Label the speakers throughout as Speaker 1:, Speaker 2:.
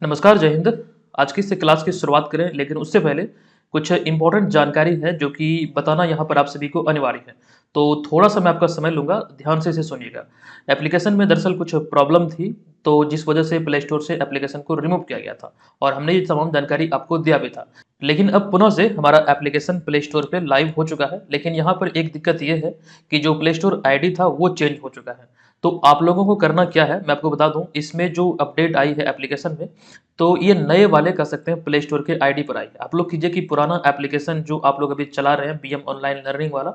Speaker 1: नमस्कार, जय हिंद। आज की इस क्लास की शुरुआत करें, लेकिन उससे पहले कुछ इम्पोर्टेंट जानकारी है जो कि बताना यहाँ पर आप सभी को अनिवार्य है। तो थोड़ा-सा मैं आपका समय लूँगा, ध्यान से इसे सुनिएगा। एप्लीकेशन में दरअसल कुछ प्रॉब्लम थी, तो जिस वजह से प्ले स्टोर से एप्लीकेशन को रिमूव किया गया था और हमने ये तमाम जानकारी आपको दिया भी था। लेकिन अब पुनः से हमारा एप्लीकेशन प्ले स्टोर पे लाइव हो चुका है, लेकिन यहाँ पर एक दिक्कत ये है कि जो प्ले स्टोर आईडी था वो चेंज हो चुका है। तो आप लोगों को करना क्या है, मैं आपको बता दूँ, इसमें जो अपडेट आई है एप्लीकेशन में, तो ये नए वाले कह सकते हैं प्ले स्टोर के आईडी पर आई है। आप लोग कीजिए कि पुराना एप्लीकेशन जो आप लोग अभी चला रहे हैं बीएम ऑनलाइन लर्निंग वाला,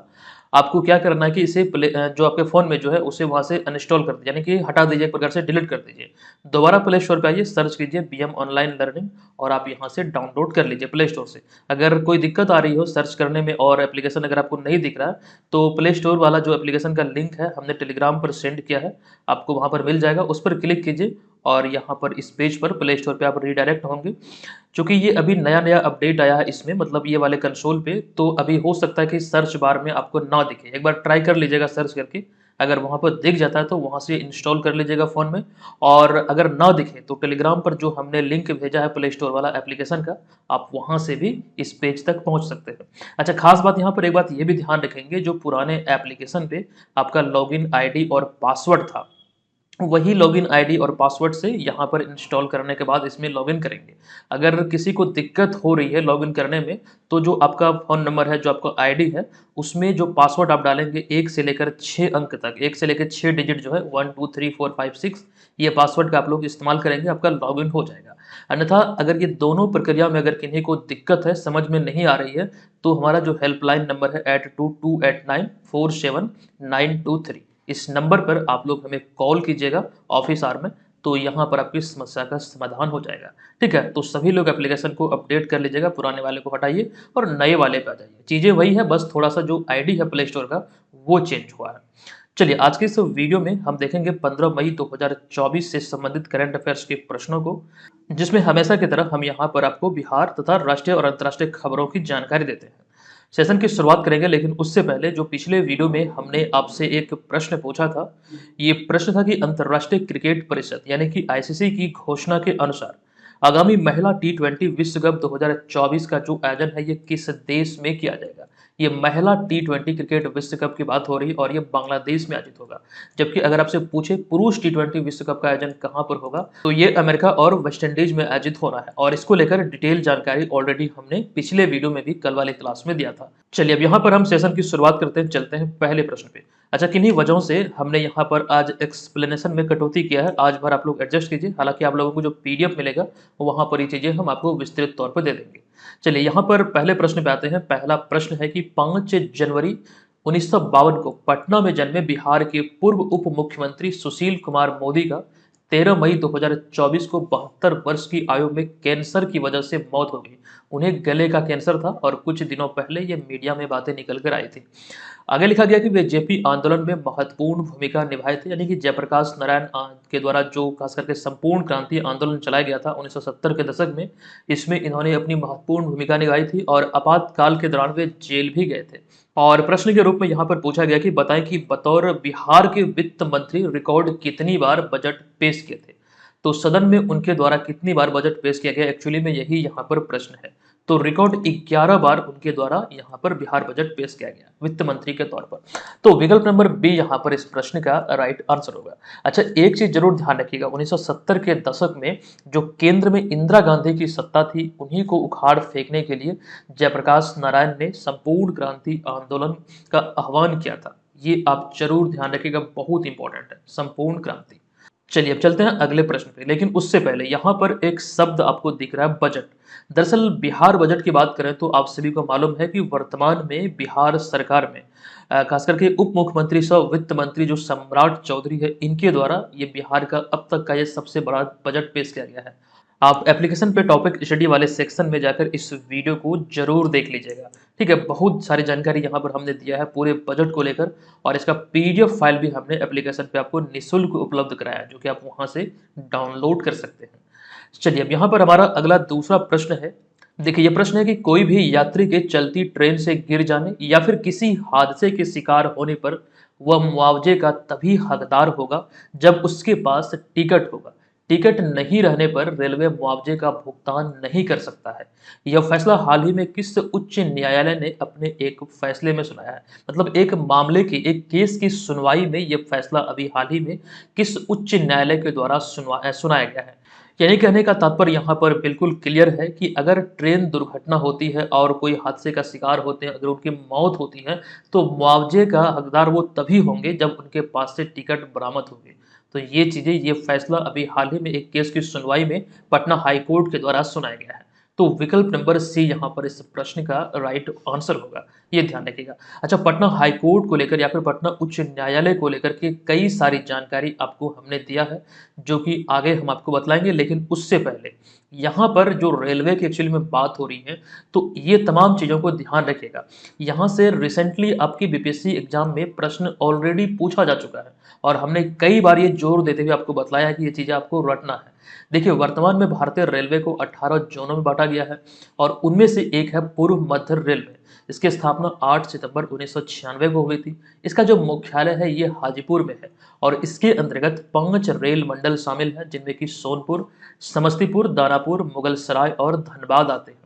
Speaker 1: आपको क्या करना है कि इसे जो आपके फ़ोन में जो है उसे वहाँ से अनइंस्टॉल कर दीजिए, यानी कि हटा दीजिए, एक प्रकार से डिलीट कर दीजिए। दोबारा प्ले स्टोर पे आइए, सर्च कीजिए बीएम ऑनलाइन लर्निंग और आप यहाँ से डाउनलोड कर लीजिए प्ले स्टोर से। अगर कोई दिक्कत आ रही हो सर्च करने में और एप्लीकेशन अगर आपको नहीं दिख रहा है, तो प्ले स्टोर वाला जो एप्लीकेशन का लिंक है हमने टेलीग्राम पर सेंड किया है, आपको वहाँ पर मिल जाएगा, उस पर क्लिक कीजिए और यहाँ पर इस पेज पर प्ले स्टोर पे आप रीडायरेक्ट होंगे। चूँकि ये अभी नया-नया अपडेट आया है इसमें, मतलब ये वाले कंसोल पे, तो अभी हो सकता है कि सर्च बार में आपको ना दिखे। एक बार ट्राई कर लीजिएगा सर्च करके, अगर वहाँ पर दिख जाता है तो वहाँ से इंस्टॉल कर लीजिएगा फ़ोन में, और अगर ना दिखे तो टेलीग्राम पर जो हमने लिंक भेजा है प्ले स्टोर वाला एप्लीकेशन का, आप वहाँ से भी इस पेज तक पहुँच सकते हैं। अच्छा, ख़ास बात यहाँ पर एक बात ये भी ध्यान रखेंगे, जो पुराने एप्लीकेशन पे आपका लॉगिन आईडी और पासवर्ड था, वही लॉगिन आईडी और पासवर्ड से यहाँ पर इंस्टॉल करने के बाद इसमें लॉगिन करेंगे। अगर किसी को दिक्कत हो रही है लॉगिन करने में, तो जो आपका फ़ोन नंबर है, जो आपका आईडी है, उसमें जो पासवर्ड आप डालेंगे 1 से लेकर 6 अंक तक, 1 से लेकर 6 डिजिट जो है 1, 2, 3, 4, 5, 6, ये पासवर्ड का आप लोग इस्तेमाल करेंगे, आपका लॉगिन हो जाएगा। अन्यथा अगर ये दोनों प्रक्रिया में अगर किन्हीं को दिक्कत है, समझ में नहीं आ रही है, तो हमारा जो हेल्पलाइन नंबर है 8228947923, इस नंबर पर आप लोग हमें कॉल कीजिएगा ऑफिस आवर में, तो यहाँ पर आपकी समस्या का समाधान हो जाएगा। ठीक है? तो सभी लोग एप्लीकेशन को अपडेट कर लीजिएगा, पुराने वाले को हटाइए और नए वाले पे आ जाइए। चीज़ें वही है, बस थोड़ा-सा जो आईडी है प्ले स्टोर का, वो चेंज हुआ है। चलिए, आज के इस वीडियो में हम देखेंगे 15 मई 2024 से संबंधित करंट अफेयर्स के प्रश्नों को, जिसमें हमेशा की तरह हम यहाँ पर आपको बिहार तथा राष्ट्रीय और अंतर्राष्ट्रीय खबरों की जानकारी देते हैं। सेशन की शुरुआत करेंगे, लेकिन उससे पहले जो पिछले वीडियो में हमने आपसे एक प्रश्न पूछा था, ये प्रश्न था कि अंतर्राष्ट्रीय क्रिकेट परिषद यानी कि आईसीसी की घोषणा के अनुसार आगामी महिला टी20 विश्व कप 2024 का जो आयोजन है ये किस देश में किया जाएगा। ये महिला टी20 क्रिकेट विश्व कप की बात हो रही है और ये बांग्लादेश में आयोजित होगा। जबकि अगर आपसे पूछे पुरुष टी20 विश्व कप का आयोजन कहाँ पर होगा, तो ये अमेरिका और वेस्ट इंडीज में आयोजित होना है, और इसको लेकर डिटेल जानकारी ऑलरेडी हमने पिछले वीडियो में भी कल वाले क्लास में दिया था। चलिए, अब यहाँ पर हम सेशन की शुरुआत करते हैं, चलते हैं पहले प्रश्न पे। अच्छा, किन्हीं वजहों से हमने यहाँ पर आज एक्सप्लेनेशन में कटौती किया है, आज भर आप लोग एडजस्ट कीजिए। हालांकि आप लोगों को जो पीडीएफ मिलेगा वहाँ पर ये चीजें हम आपको विस्तृत तौर पर दे देंगे। चलिए, यहाँ पर पहले प्रश्न पे आते हैं। पहला प्रश्न है कि 5 जनवरी 1952 को पटना में जन्मे बिहार के पूर्व उप मुख्यमंत्री सुशील कुमार मोदी का 13 मई 2024 को 72 वर्ष की आयु में कैंसर की वजह से मौत हो गई। उन्हें गले का कैंसर था और कुछ दिनों पहले ये मीडिया में बातें निकल कर आई थी। आगे लिखा गया कि वे जेपी आंदोलन में महत्वपूर्ण भूमिका निभाए थे, यानी कि जयप्रकाश नारायण के द्वारा जो खास करके संपूर्ण क्रांति आंदोलन चलाया गया था 1970 के दशक में, इसमें इन्होंने अपनी महत्वपूर्ण भूमिका निभाई थी और आपातकाल के दौरान वे जेल भी गए थे। और प्रश्न के रूप में यहाँ पर पूछा गया कि बताएं कि बतौर बिहार के वित्त मंत्री रिकॉर्ड कितनी बार बजट पेश किए थे। तो सदन में उनके द्वारा कितनी बार बजट पेश किया गया, एक्चुअली में यही यहाँ पर प्रश्न है। तो रिकॉर्ड 11 बार उनके द्वारा यहाँ पर बिहार बजट पेश किया गया वित्त मंत्री के तौर पर। तो विकल्प नंबर बी यहाँ पर इस प्रश्न का राइट आंसर होगा। अच्छा, एक चीज जरूर ध्यान रखिएगा, 1970 के दशक में जो केंद्र में इंदिरा गांधी की सत्ता थी, उन्हीं को उखाड़ फेंकने के लिए जयप्रकाश नारायण ने संपूर्ण क्रांति आंदोलन का आह्वान किया था। ये आप जरूर ध्यान रखिएगा, बहुत इंपॉर्टेंट है, संपूर्ण क्रांति। चलिए, अब चलते हैं अगले प्रश्न पे, लेकिन उससे पहले यहाँ पर एक शब्द आपको दिख रहा है, बजट। दरअसल बिहार बजट की बात करें तो आप सभी को मालूम है कि वर्तमान में बिहार सरकार में खास करके उप मुख्यमंत्री सह वित्त मंत्री जो सम्राट चौधरी है, इनके द्वारा ये बिहार का अब तक का ये सबसे बड़ा बजट पेश किया गया है। आप एप्लीकेशन पे टॉपिक स्टडी वाले सेक्शन में जाकर इस वीडियो को जरूर देख लीजिएगा। ठीक है, बहुत सारी जानकारी यहाँ पर हमने दिया है पूरे बजट को लेकर, और इसका पीडीएफ फाइल भी हमने एप्लीकेशन पे आपको निःशुल्क उपलब्ध कराया है, जो कि आप वहाँ से डाउनलोड कर सकते हैं। चलिए, अब यहाँ पर हमारा अगला दूसरा प्रश्न है। देखिए, ये प्रश्न है कि कोई भी यात्री के चलती ट्रेन से गिर जाने या फिर किसी हादसे के शिकार होने पर वह मुआवजे का तभी हकदार होगा जब उसके पास टिकट होगा। टिकट नहीं रहने पर रेलवे मुआवजे का भुगतान नहीं कर सकता है। यह फैसला हाल ही में किस उच्च न्यायालय ने अपने एक फैसले में सुनाया है? मतलब एक मामले की, एक केस की सुनवाई में यह फैसला अभी हाल ही में किस उच्च न्यायालय के द्वारा सुनाया गया है? यानी कहने का तात्पर्य यहाँ पर बिल्कुल क्लियर है कि अगर ट्रेन दुर्घटना होती है और कोई हादसे का शिकार होते हैं, अगर उनकी मौत होती है, तो मुआवजे का हकदार वो तभी होंगे जब उनके पास से टिकट बरामद होगी। तो ये चीज़ें, ये फैसला अभी हाल ही में एक केस की सुनवाई में पटना हाई कोर्ट के द्वारा सुनाया गया है। तो विकल्प नंबर सी यहाँ पर इस प्रश्न का राइट आंसर होगा, ये ध्यान रखिएगा। अच्छा, पटना हाई कोर्ट को लेकर या फिर पटना उच्च न्यायालय को लेकर के कई सारी जानकारी आपको हमने दिया है, जो कि आगे हम आपको बतलाएंगे। लेकिन उससे पहले यहाँ पर जो रेलवे की एक्चुअली में बात हो रही है, तो ये तमाम चीज़ों को ध्यान रखिएगा। यहाँ से रिसेंटली आपकी बीपीएससी एग्जाम में प्रश्न ऑलरेडी पूछा जा चुका है और हमने कई बार ये जोर देते हुए आपको बतलाया है कि ये चीज़ें आपको रटना है। देखिए, वर्तमान में भारतीय रेलवे को 18 जोनों में बांटा गया है और उनमें से एक है पूर्व मध्य रेलवे। इसकी स्थापना 8 सितंबर 1996 को हुई थी। इसका जो मुख्यालय है ये हाजीपुर में है और इसके अंतर्गत 5 रेल मंडल शामिल हैं, जिनमें कि सोनपुर, समस्तीपुर, दानापुर, मुगलसराय और धनबाद आते हैं।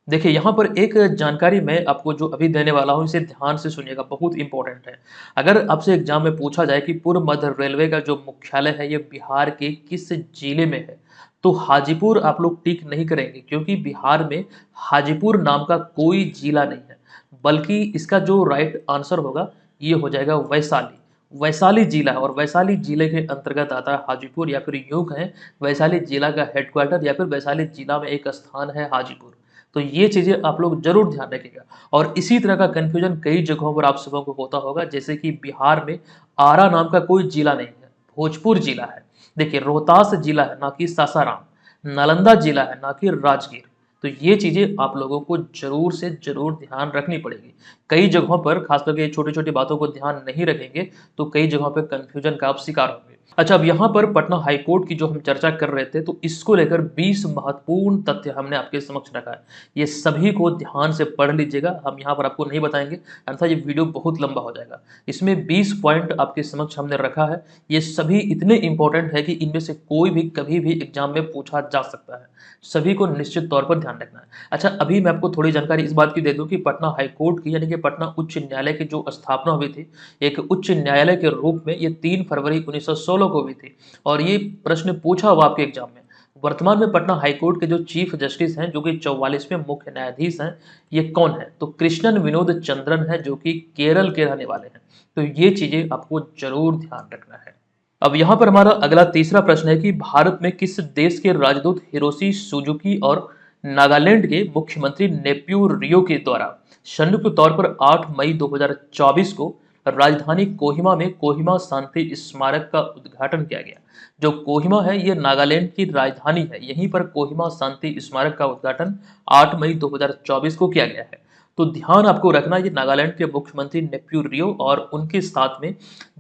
Speaker 1: देखिए, यहाँ पर एक जानकारी मैं आपको जो अभी देने वाला हूँ, इसे ध्यान से सुनिएगा, बहुत इंपॉर्टेंट है। अगर आपसे एग्जाम में पूछा जाए कि पूर्व मध्य रेलवे का जो मुख्यालय है ये बिहार के किस जिले में है, तो हाजीपुर आप लोग टिक नहीं करेंगे, क्योंकि बिहार में हाजीपुर नाम का कोई जिला नहीं है। बल्कि इसका जो राइट आंसर होगा ये हो जाएगा वैशाली। वैशाली जिला है और वैशाली जिले के अंतर्गत आता है हाजीपुर, या फिर यूं कहें वैशाली जिला का हेडक्वार्टर या फिर वैशाली जिला में एक स्थान है हाजीपुर। तो ये चीज़ें आप लोग जरूर ध्यान रखिएगा। और इसी तरह का कन्फ्यूजन कई जगहों पर आप सबों को होता होगा, जैसे कि बिहार में आरा नाम का कोई जिला नहीं है, भोजपुर जिला है। देखिए, रोहतास जिला है, ना कि सासाराम। नालंदा जिला है, ना कि राजगीर। तो ये चीज़ें आप लोगों को जरूर से जरूर ध्यान रखनी पड़ेगी। कई जगहों पर खास करके छोटी छोटी बातों को ध्यान नहीं रखेंगे तो कई जगहों पर कन्फ्यूजन का आप शिकार होंगे। अच्छा, अब यहाँ पर पटना हाई कोर्ट की जो हम चर्चा कर रहे थे, तो इसको लेकर 20 महत्वपूर्ण तथ्य हमने आपके समक्ष रखा है। ये सभी को ध्यान से पढ़ लीजिएगा, हम यहाँ पर आपको नहीं बताएंगे, अन्यथा ये वीडियो बहुत लंबा हो जाएगा। इसमें 20 पॉइंट आपके समक्ष हमने रखा है। ये सभी इतने इंपॉर्टेंट है कि इनमें से कोई भी कभी भी एग्जाम में पूछा जा सकता है। सभी को निश्चित तौर पर ध्यान रखना है। अच्छा, अभी मैं आपको थोड़ी जानकारी इस बात की दे दूं कि पटना हाई कोर्ट की, यानी कि पटना उच्च न्यायालय की जो स्थापना हुई थी एक उच्च न्यायालय के रूप में, ये 3 फरवरी 1916 को हुई थी। और ये प्रश्न पूछा हुआ आपके एग्जाम में। वर्तमान में पटना हाईकोर्ट के जो चीफ जस्टिस हैं, जो कि 44वें मुख्य न्यायाधीश हैं, ये कौन है? तो कृष्णन विनोद चंद्रन है, जो कि केरल के रहने वाले हैं। तो ये चीजें आपको जरूर ध्यान रखना है। अब यहाँ पर हमारा अगला तीसरा प्रश्न है कि भारत में किस देश के राजदूत हिरोशी सुजुकी और नागालैंड के मुख्यमंत्री नेफ्यू रियो के द्वारा संयुक्त तौर पर 8 मई 2024 को राजधानी कोहिमा में कोहिमा शांति स्मारक का उद्घाटन किया गया। जो कोहिमा है ये नागालैंड की राजधानी है, यहीं पर कोहिमा शांति स्मारक का उद्घाटन 8 मई 2024 को किया गया है। तो ध्यान आपको रखना, ये नागालैंड के मुख्यमंत्री नेफ्यू रियो और उनके साथ में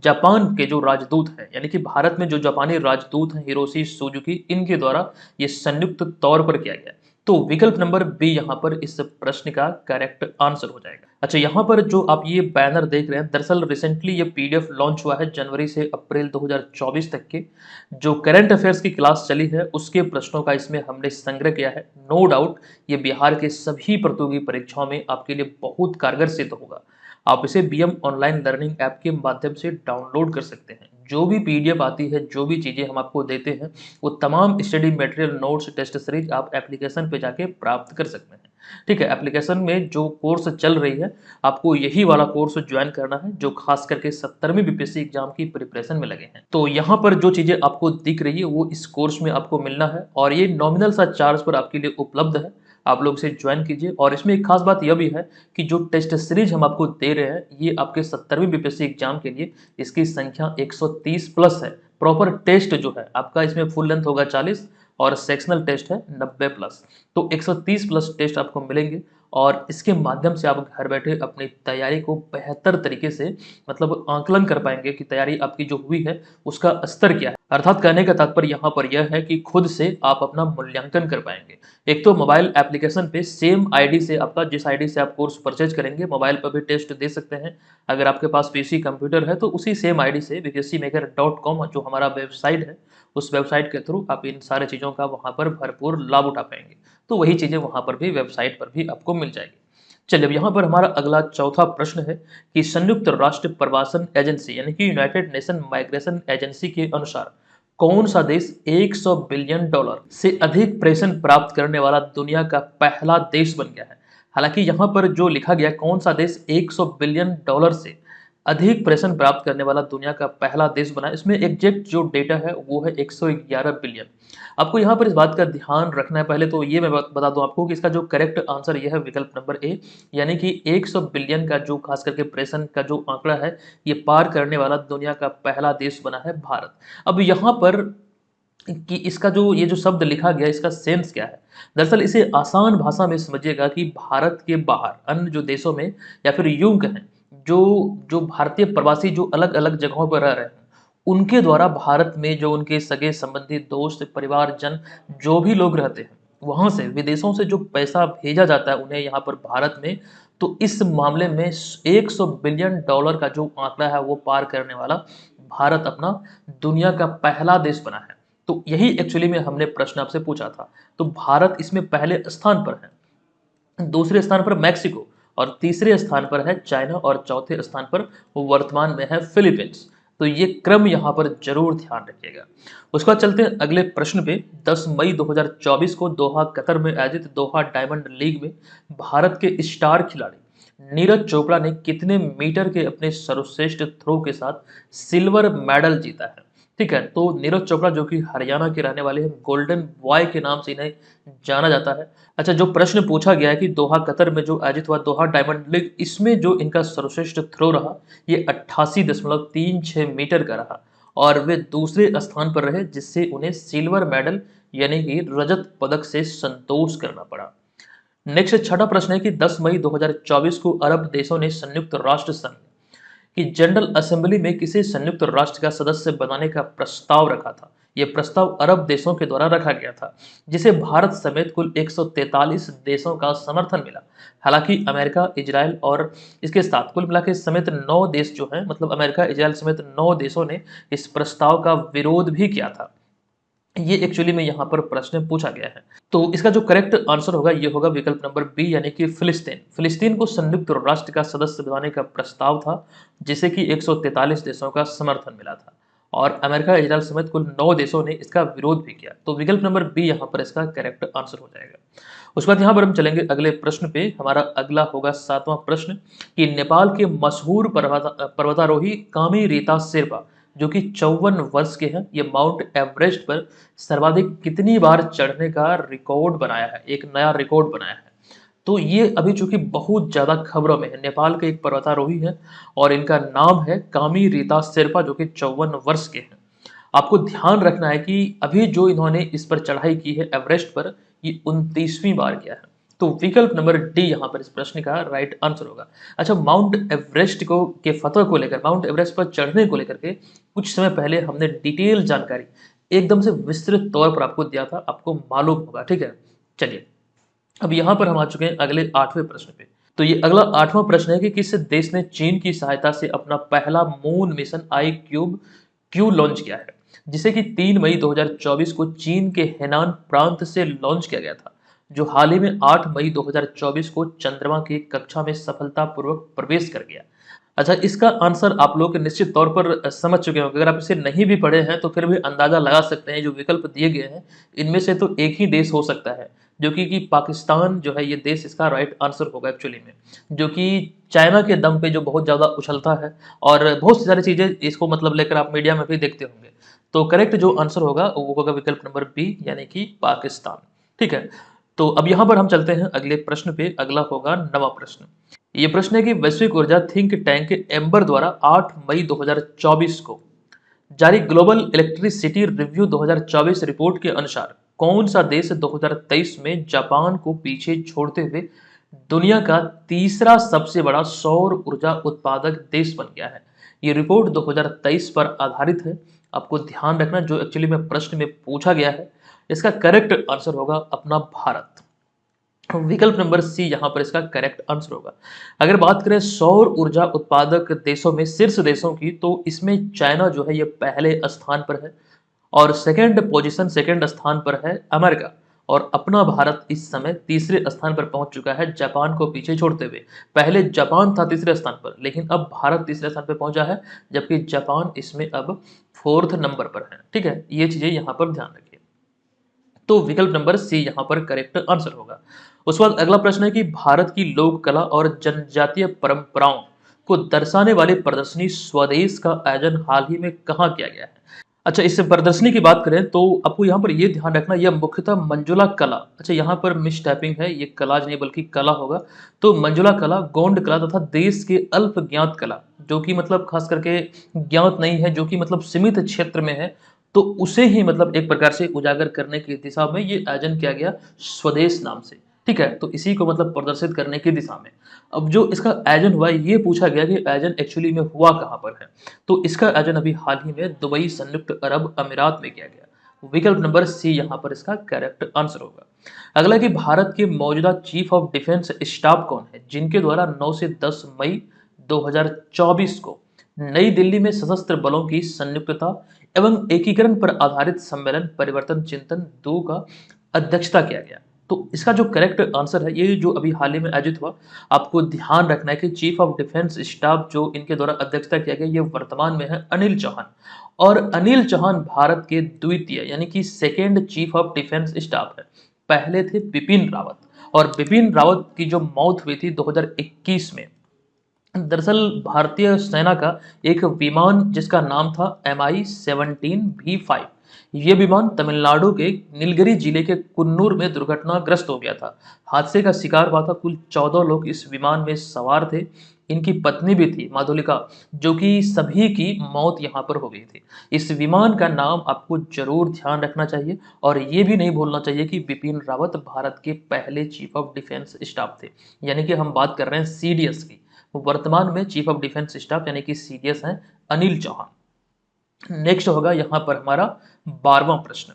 Speaker 1: जापान के जो राजदूत हैं, यानी कि भारत में जो जापानी राजदूत हैं हिरोशी सुजुकी, इनके द्वारा ये संयुक्त तौर पर किया गया। तो विकल्प नंबर बी यहाँ पर इस प्रश्न का करेक्ट आंसर हो जाएगा। अच्छा, यहाँ पर जो आप ये बैनर देख रहे हैं, दरअसल रिसेंटली ये पीडीएफ लॉन्च हुआ है जनवरी से अप्रैल 2024 तक के जो करंट अफेयर्स की क्लास चली है उसके प्रश्नों का इसमें हमने संग्रह किया है। नो डाउट ये बिहार के सभी प्रतियोगी परीक्षाओं में आपके लिए बहुत कारगर सिद्ध होगा। आप इसे बीएम ऑनलाइन लर्निंग ऐप के माध्यम से डाउनलोड कर सकते हैं। जो भी पीडीएफ आती है, जो भी चीज़ें हम आपको देते हैं, वो तमाम study material, notes, test series आप एप्लीकेशन पे जाके प्राप्त कर सकते हैं। ठीक है, एप्लीकेशन में जो कोर्स चल रही है, आपको यही वाला कोर्स ज्वाइन करना है, जो खास करके 70वीं बीपीएससी एग्जाम की प्रिपरेशन में लगे हैं। तो यहाँ पर जो चीज़ें आपको दिख रही है वो इस कोर्स में आपको मिलना है और ये नॉमिनल सा चार्ज पर आपके लिए उपलब्ध है। आप लोग इसे ज्वाइन कीजिए। और इसमें एक खास बात यह भी है कि जो टेस्ट सीरीज हम आपको दे रहे हैं, ये आपके 70वीं बीपीएससी एग्जाम के लिए इसकी संख्या 130 प्लस है। प्रॉपर टेस्ट जो है आपका, इसमें फुल लेंथ होगा 40 और सेक्शनल टेस्ट है 90 प्लस। तो 130 प्लस टेस्ट आपको मिलेंगे और इसके माध्यम से आप घर बैठे अपनी तैयारी को बेहतर तरीके से मतलब आकलन कर पाएंगे कि तैयारी आपकी जो हुई है उसका स्तर क्या है। अर्थात कहने का तात्पर्य यहाँ पर यह है कि खुद से आप अपना मूल्यांकन कर पाएंगे। एक तो मोबाइल एप्लीकेशन पे सेम आईडी से आपका जिस आईडी से आप कोर्स परचेज करेंगे मोबाइल पर भी टेस्ट दे सकते हैं। अगर आपके पास पीसी कंप्यूटर है तो उसी सेम आईडी से vkcmaker.com जो हमारा वेबसाइट है उस वेबसाइट के थ्रू आप इन सारे चीज़ों का वहाँ पर भरपूर लाभ उठा पाएंगे। तो वही चीज़ें वहाँ पर भी वेबसाइट पर भी आपको मिल जाएगी। चलिए अब यहाँ पर हमारा अगला चौथा प्रश्न है कि संयुक्त राष्ट्र प्रवासन एजेंसी यानी कि यूनाइटेड नेशन माइग्रेशन एजेंसी के अनुसार कौन सा देश 100 बिलियन डॉलर से अधिक प्रेषण प्राप्त करने वाला दुनिया का पहला देश बन गया है। हालांकि यहाँ पर जो लिखा गया कौन सा देश 100 बिलियन डॉलर से अधिक प्रेषण प्राप्त करने वाला दुनिया का पहला देश बना, इसमें एग्जैक्ट जो डेटा है वो है 111 बिलियन। आपको यहाँ पर इस बात का ध्यान रखना है। पहले तो ये मैं बता दूं आपको कि इसका जो करेक्ट आंसर ये है विकल्प नंबर ए, यानी कि 100 बिलियन का जो खास करके प्रेषण का जो आंकड़ा है ये पार करने वाला दुनिया का पहला देश बना है भारत। अब यहाँ पर कि इसका जो ये जो शब्द लिखा गया इसका सेंस क्या है। दरअसल इसे आसान भाषा में समझिएगा कि भारत के बाहर अन्य जो देशों में या फिर यूं कहें जो जो भारतीय प्रवासी जो अलग अलग जगहों पर रह रहे हैं उनके द्वारा भारत में जो उनके सगे संबंधी दोस्त परिवारजन जो भी लोग रहते हैं वहां से विदेशों से जो पैसा भेजा जाता है उन्हें यहाँ पर भारत में, तो इस मामले में 100 बिलियन डॉलर का जो आंकड़ा है वो पार करने वाला भारत अपना दुनिया का पहला देश बना है। तो यही एक्चुअली में हमने प्रश्न आपसे पूछा था। तो भारत इसमें पहले स्थान पर है, दूसरे स्थान पर मैक्सिको और तीसरे स्थान पर है चाइना और चौथे स्थान पर वर्तमान में है फिलीपींस। तो ये क्रम यहाँ पर जरूर ध्यान रखिएगा। उसके बाद चलते हैं अगले प्रश्न पे। 10 मई 2024 को दोहा कतर में आयोजित दोहा डायमंड लीग में भारत के स्टार खिलाड़ी नीरज चोपड़ा ने कितने मीटर के अपने सर्वश्रेष्ठ थ्रो के साथ सिल्वर मेडल जीता है। ठीक है, तो नीरज चोपड़ा जो कि हरियाणा के रहने वाले हैं, गोल्डन बॉय के नाम से इन्हें जाना जाता है। अच्छा, जो प्रश्न पूछा गया है कि दोहा कतर में जो आयोजित हुआ दोहा डायमंड लीग इसमें जो इनका सर्वश्रेष्ठ थ्रो रहा ये 88.36 मीटर का रहा और वे दूसरे स्थान पर रहे जिससे उन्हें सिल्वर मेडल यानी कि रजत पदक से संतोष करना पड़ा। नेक्स्ट छठा प्रश्न है कि 10 मई 2024 को अरब देशों ने संयुक्त राष्ट्र संघ कि जनरल असेंबली में किसे संयुक्त राष्ट्र का सदस्य बनाने का प्रस्ताव रखा था। यह प्रस्ताव अरब देशों के द्वारा रखा गया था जिसे भारत समेत कुल 143 देशों का समर्थन मिला। हालांकि अमेरिका, इजराइल और इसके साथ कुल मिला के समेत 9 देश जो हैं, मतलब अमेरिका, इजराइल समेत 9 देशों ने इस प्रस्ताव का विरोध भी किया था। ये एक्चुअली में यहाँ पर प्रश्न पूछा गया है। तो इसका जो करेक्ट आंसर होगा ये होगा विकल्प नंबर बी यानी कि फिलिस्तीन। फिलिस्तीन को संयुक्त राष्ट्र का सदस्य बनाने का प्रस्ताव था जिसे कि 143 देशों का समर्थन मिला था और अमेरिका, इजराइल समेत कुल 9 देशों ने इसका विरोध भी किया। तो विकल्प नंबर बी यहाँ पर इसका करेक्ट आंसर हो जाएगा। उसके बाद यहाँ पर हम चलेंगे अगले प्रश्न पे। हमारा अगला होगा 7वां प्रश्न कि नेपाल के मशहूर पर्वतारोही कामी रीता शेर्पा जो कि 54 वर्ष के हैं, ये माउंट एवरेस्ट पर सर्वाधिक कितनी बार चढ़ने का रिकॉर्ड बनाया है, एक नया रिकॉर्ड बनाया है। तो ये अभी चूंकि बहुत ज्यादा खबरों में है, नेपाल के एक पर्वतारोही है और इनका नाम है कामी रीता शेर्पा जो कि 54 वर्ष के हैं। आपको ध्यान रखना है कि अभी जो इन्होंने इस पर चढ़ाई की है एवरेस्ट पर ये 29वीं बार किया है। तो विकल्प नंबर डी यहाँ पर इस प्रश्न का राइट आंसर होगा। अच्छा, माउंट एवरेस्ट को के फतह को लेकर, माउंट एवरेस्ट पर चढ़ने को लेकर के कुछ समय पहले हमने डिटेल जानकारी एकदम से विस्तृत तौर पर आपको दिया था, आपको मालूम होगा। ठीक है, चलिए अब यहाँ पर हम आ चुके हैं अगले 8वें प्रश्न पे। तो ये अगला 8वां प्रश्न है कि किस देश ने चीन की सहायता से अपना पहला मून मिशन IQ लॉन्च किया है जिसे कि 3 मई 2024 को चीन के हेनान प्रांत से लॉन्च किया गया था जो हाल ही में 8 मई 2024 को चंद्रमा की कक्षा में सफलतापूर्वक प्रवेश कर गया। अच्छा, इसका आंसर आप लोग निश्चित तौर पर समझ चुके होंगे। अगर आप इसे नहीं भी पढ़े हैं तो फिर भी अंदाजा लगा सकते हैं जो विकल्प दिए गए हैं इनमें से तो एक ही देश हो सकता है जो कि पाकिस्तान जो है ये देश इसका राइट आंसर होगा एक्चुअली में, जो कि चाइना के दम पे जो बहुत ज़्यादा उछलता है और बहुत सी सारी चीज़ें इसको मतलब लेकर आप मीडिया में भी देखते होंगे। तो करेक्ट जो आंसर होगा वो होगा विकल्प नंबर बी यानी कि पाकिस्तान। ठीक है, तो अब यहाँ पर हम चलते हैं अगले प्रश्न पे। अगला होगा 9वां प्रश्न। ये प्रश्न है कि वैश्विक ऊर्जा थिंक टैंक एम्बर द्वारा 8 मई 2024 को जारी ग्लोबल इलेक्ट्रिसिटी रिव्यू 2024 रिपोर्ट के अनुसार कौन सा देश 2023 में जापान को पीछे छोड़ते हुए दुनिया का तीसरा सबसे बड़ा सौर ऊर्जा उत्पादक देश बन गया है। ये रिपोर्ट 2023 पर आधारित है। आपको ध्यान रखना जो एक्चुअली में प्रश्न में पूछा गया है, इसका करेक्ट आंसर होगा अपना भारत। विकल्प नंबर सी यहाँ पर इसका करेक्ट आंसर होगा। अगर बात करें सौर ऊर्जा उत्पादक देशों में शीर्ष देशों की, तो इसमें चाइना जो है ये पहले स्थान पर है और सेकंड स्थान पर है अमेरिका। और अपना भारत इस समय तीसरे स्थान पर पहुंच चुका है जापान को पीछे छोड़ते हुए। पहले जापान था तीसरे स्थान पर, लेकिन अब भारत तीसरे स्थान पर पहुंचा है, जबकि जापान इसमें अब फोर्थ नंबर पर है। ठीक है, ये चीजें यहाँ पर ध्यान रखिए। तो विकल्प नंबर सी यहाँ पर करेक्ट आंसर होगा। उसके बाद अगला प्रश्न है कि भारत की लोक कला और जनजातीय परंपराओं को दर्शाने वाली प्रदर्शनी स्वदेश का आयोजन हाल ही में कहाँ किया गया है। अच्छा, इस प्रदर्शनी की बात करें तो आपको यहाँ पर ये ध्यान रखना, यह मुख्यतः मंजुला कला, अच्छा यहाँ पर मिस टाइपिंग है, ये कलाज नहीं बल्कि कला होगा। तो मंजुला कला, गोंड कला तथा देश के अल्प ज्ञात कला, जो कि मतलब खास करके ज्ञात नहीं है, जो कि मतलब सीमित क्षेत्र में है, तो उसे ही मतलब एक प्रकार से उजागर करने की दिशा में ये आयोजन किया गया स्वदेश नाम से। ठीक है, तो इसी को मतलब प्रदर्शित करने की दिशा में। अब जो इसका आयोजन हुआ, ये पूछा गया कि आयोजन एक्चुअली में हुआ कहाँ पर है, तो इसका आयोजन अभी हाल ही में दुबई संयुक्त अरब अमीरात में किया गया। विकल्प नंबर सी यहाँ पर इसका करेक्ट आंसर होगा। अगला कि भारत के मौजूदा चीफ ऑफ डिफेंस स्टाफ कौन है, जिनके द्वारा 9 से 10 मई 2024 को नई दिल्ली में सशस्त्र बलों की संयुक्तता एवं एकीकरण पर आधारित सम्मेलन परिवर्तन चिंतन 2 का अध्यक्षता किया गया। तो इसका जो करेक्ट आंसर है, ये जो अभी हाल ही में आयोजित हुआ, आपको ध्यान रखना है कि चीफ ऑफ डिफेंस स्टाफ जो इनके द्वारा अध्यक्षता किया गया, ये वर्तमान में है अनिल चौहान। और अनिल चौहान भारत के द्वितीय यानी कि second chief of defence staff है। पहले थे बिपिन रावत, और बिपिन रावत की जो मौत हुई थी 2021 में, दरअसल भारतीय सेना का एक विमान जिसका नाम था MI-17V5, ये विमान तमिलनाडु के नीलगिरी जिले के कुन्नूर में दुर्घटनाग्रस्त हो गया था। हादसे का शिकार हुआ था। कुल 14 लोग इस विमान में सवार थे। इनकी पत्नी भी थी माधुलिका, जो कि सभी की मौत यहाँ पर हो गई थी। इस विमान का नाम आपको जरूर ध्यान रखना चाहिए, और ये भी नहीं भूलना चाहिए कि बिपिन रावत भारत के पहले चीफ ऑफ डिफेंस स्टाफ थे, यानी कि हम बात कर रहे हैं CDS की। वर्तमान में चीफ ऑफ डिफेंस स्टाफ यानी कि CDS हैं अनिल चौहान। नेक्स्ट होगा यहाँ पर हमारा 12वां प्रश्न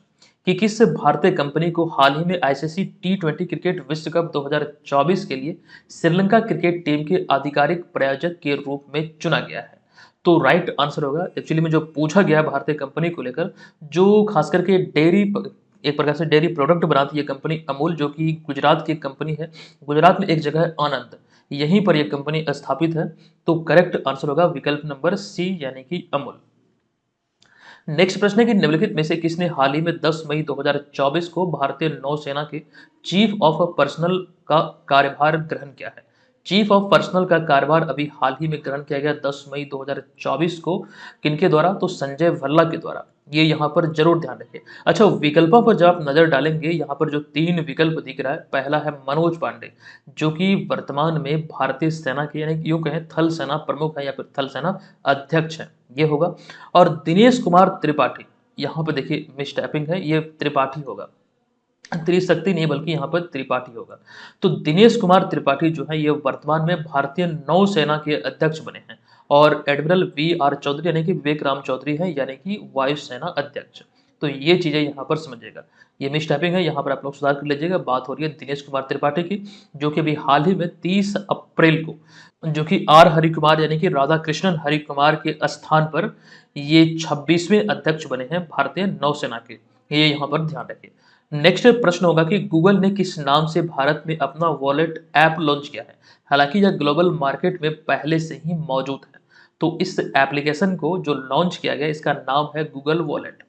Speaker 1: कि किस भारतीय कंपनी को हाल ही में ICC T20 क्रिकेट विश्व कप 2024 के लिए श्रीलंका क्रिकेट टीम के आधिकारिक प्रायोजक के रूप में चुना गया है। तो राइट आंसर होगा, एक्चुअली में जो पूछा गया भारतीय कंपनी को लेकर, जो खास करके डेयरी, एक प्रकार से डेयरी प्रोडक्ट बनाती है कंपनी अमूल, जो कि गुजरात की कंपनी है। गुजरात में एक जगह है आनंद, यहीं पर यह कंपनी स्थापित है। तो करेक्ट आंसर होगा विकल्प नंबर सी यानी कि अमूल। नेक्स्ट प्रश्न है कि निम्नलिखित में से किसने हाल ही में 10 मई 2024 को भारतीय नौसेना के चीफ ऑफ पर्सनल का कार्यभार ग्रहण किया है। चीफ ऑफ पर्सनल का कार्यभार अभी हाल ही में ग्रहण किया गया 10 मई 2024 को, किनके द्वारा, तो संजय भल्ला के द्वारा। ये यहाँ पर जरूर ध्यान रखें। अच्छा, विकल्पों पर जब आप नजर डालेंगे, यहाँ पर जो 3 विकल्प दिख रहा है, पहला है मनोज पांडे, जो कि वर्तमान में भारतीय सेना के यानी यूं कहें थल सेना प्रमुख है या फिर थल सेना अध्यक्ष है, ये होगा। और दिनेश कुमार त्रिपाठी, यहाँ पर देखिए मिस टाइपिंग है, ये त्रिपाठी होगा, त्रिशक्ति नहीं बल्कि यहाँ पर त्रिपाठी होगा। तो दिनेश कुमार त्रिपाठी जो है ये वर्तमान में भारतीय नौसेना के अध्यक्ष बने हैं, और एडमिरल VR चौधरी यानी कि विवेक राम चौधरी है यानी कि वायुसेना अध्यक्ष। तो ये चीजें यहाँ पर समझिएगा, ये मिस टाइपिंग है, यहाँ पर आप लोग सुधार कर लीजिएगा। बात हो रही है दिनेश कुमार त्रिपाठी की, जो कि अभी हाल ही में 30 अप्रैल को, जो कि R हरिकुमार यानी कि राधा कृष्णन हरिकुमार के स्थान पर ये 26वें अध्यक्ष बने हैं भारतीय नौसेना के। ये यहाँ पर ध्यान रखिए। नेक्स्ट प्रश्न होगा कि गूगल ने किस नाम से भारत में अपना वॉलेट ऐप लॉन्च किया है। हालांकि यह ग्लोबल मार्केट में पहले से ही मौजूद है। तो इस एप्लीकेशन को जो लॉन्च किया गया, इसका नाम है गूगल वॉलेट।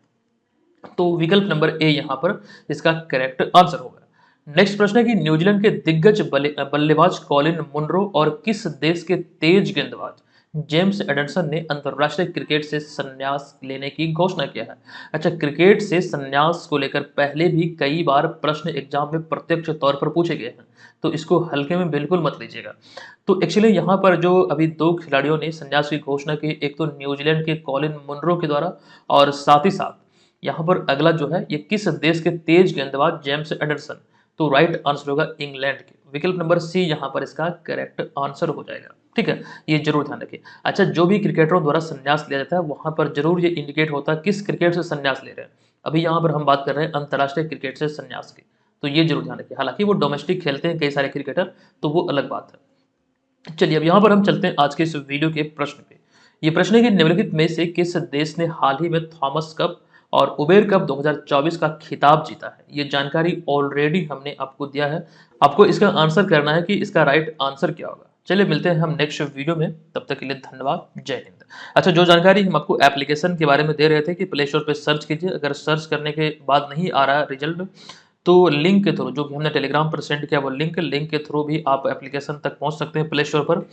Speaker 1: तो विकल्प नंबर ए यहाँ पर इसका करेक्ट आंसर होगा। नेक्स्ट प्रश्न है कि न्यूजीलैंड के दिग्गज बल्लेबाज कॉलिन मुनरो और किस देश के तेज गेंदबाज जेम्स एडरसन ने अंतरराष्ट्रीय क्रिकेट से संन्यास लेने की घोषणा किया है। अच्छा, क्रिकेट से संन्यास को लेकर पहले भी कई बार प्रश्न एग्जाम में प्रत्यक्ष तौर पर पूछे गए हैं, तो इसको हल्के में बिल्कुल मत लीजिएगा। तो एक्चुअली यहाँ पर जो अभी 2 खिलाड़ियों ने संन्यास की घोषणा की, एक तो न्यूजीलैंड के कॉलिन मुनरो के द्वारा, और साथ ही साथ यहाँ पर अगला जो है ये किस देश के तेज गेंदबाज जेम्स एडरसन। तो राइट आंसर होगा इंग्लैंड के। विकल्प नंबर सी यहाँ पर इसका करेक्ट आंसर हो जाएगा। ठीक है, ये जरूर ध्यान रखिए। अच्छा, जो भी क्रिकेटरों द्वारा संन्यास लिया जाता है वहां पर जरूर ये इंडिकेट होता है किस क्रिकेट से संन्यास ले रहे हैं। अभी यहाँ पर हम बात कर रहे हैं अंतर्राष्ट्रीय क्रिकेट से संन्यास की, तो ये जरूर ध्यान रखिए। हालांकि वो डोमेस्टिक खेलते हैं कई सारे क्रिकेटर, तो वो अलग बात है। चलिए अब यहाँ पर हम चलते हैं आज के इस वीडियो के प्रश्न पे। ये प्रश्न है कि निम्नलिखित में से किस देश ने हाल ही में थॉमस कप और उबेर कप 2024 का खिताब जीता है। ये जानकारी ऑलरेडी हमने आपको दिया है, आपको इसका आंसर करना है कि इसका राइट आंसर क्या होगा। चलिए मिलते हैं हम नेक्स्ट वीडियो में, तब तक के लिए धन्यवाद, जय हिंद। अच्छा, जो जानकारी हम आपको एप्लीकेशन के बारे में दे रहे थे कि प्ले स्टोर पे सर्च कीजिए, अगर सर्च करने के बाद नहीं आ रहा रिजल्ट तो लिंक के थ्रू, जो कि हमने टेलीग्राम पर सेंड किया वो लिंक के थ्रू भी आप एप्लीकेशन तक पहुंच सकते हैं प्ले स्टोर पर,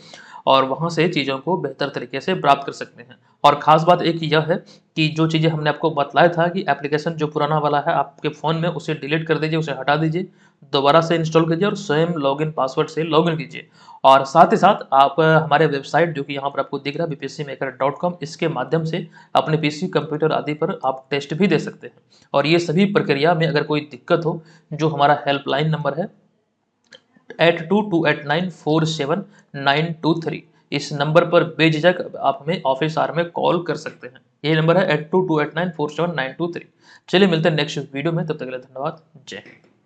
Speaker 1: और वहां से चीज़ों को बेहतर तरीके से प्राप्त कर सकते हैं। और ख़ास बात एक यह है कि जो चीज़ें हमने आपको बतलाया था कि एप्लीकेशन जो पुराना वाला है आपके फ़ोन में उसे डिलीट कर दीजिए, उसे हटा दीजिए, दोबारा से इंस्टॉल कीजिए और स्वयं लॉगिन पासवर्ड से लॉगिन कीजिए। और साथ ही साथ आप हमारे वेबसाइट जो कि यहाँ पर आपको दिख रहा है bpscmaker.com, इसके माध्यम से अपने पीसी, कंप्यूटर आदि पर आप टेस्ट भी दे सकते हैं। और ये सभी प्रक्रिया में अगर कोई दिक्कत हो, जो हमारा हेल्पलाइन नंबर है 8228947923, इस नंबर पर बेझिझक आप हमें ऑफिस आवर में कॉल कर सकते हैं। यही नंबर है 8228947923। चलिए मिलते हैं नेक्स्ट वीडियो में, तब तक के लिए धन्यवाद, जय हिंद।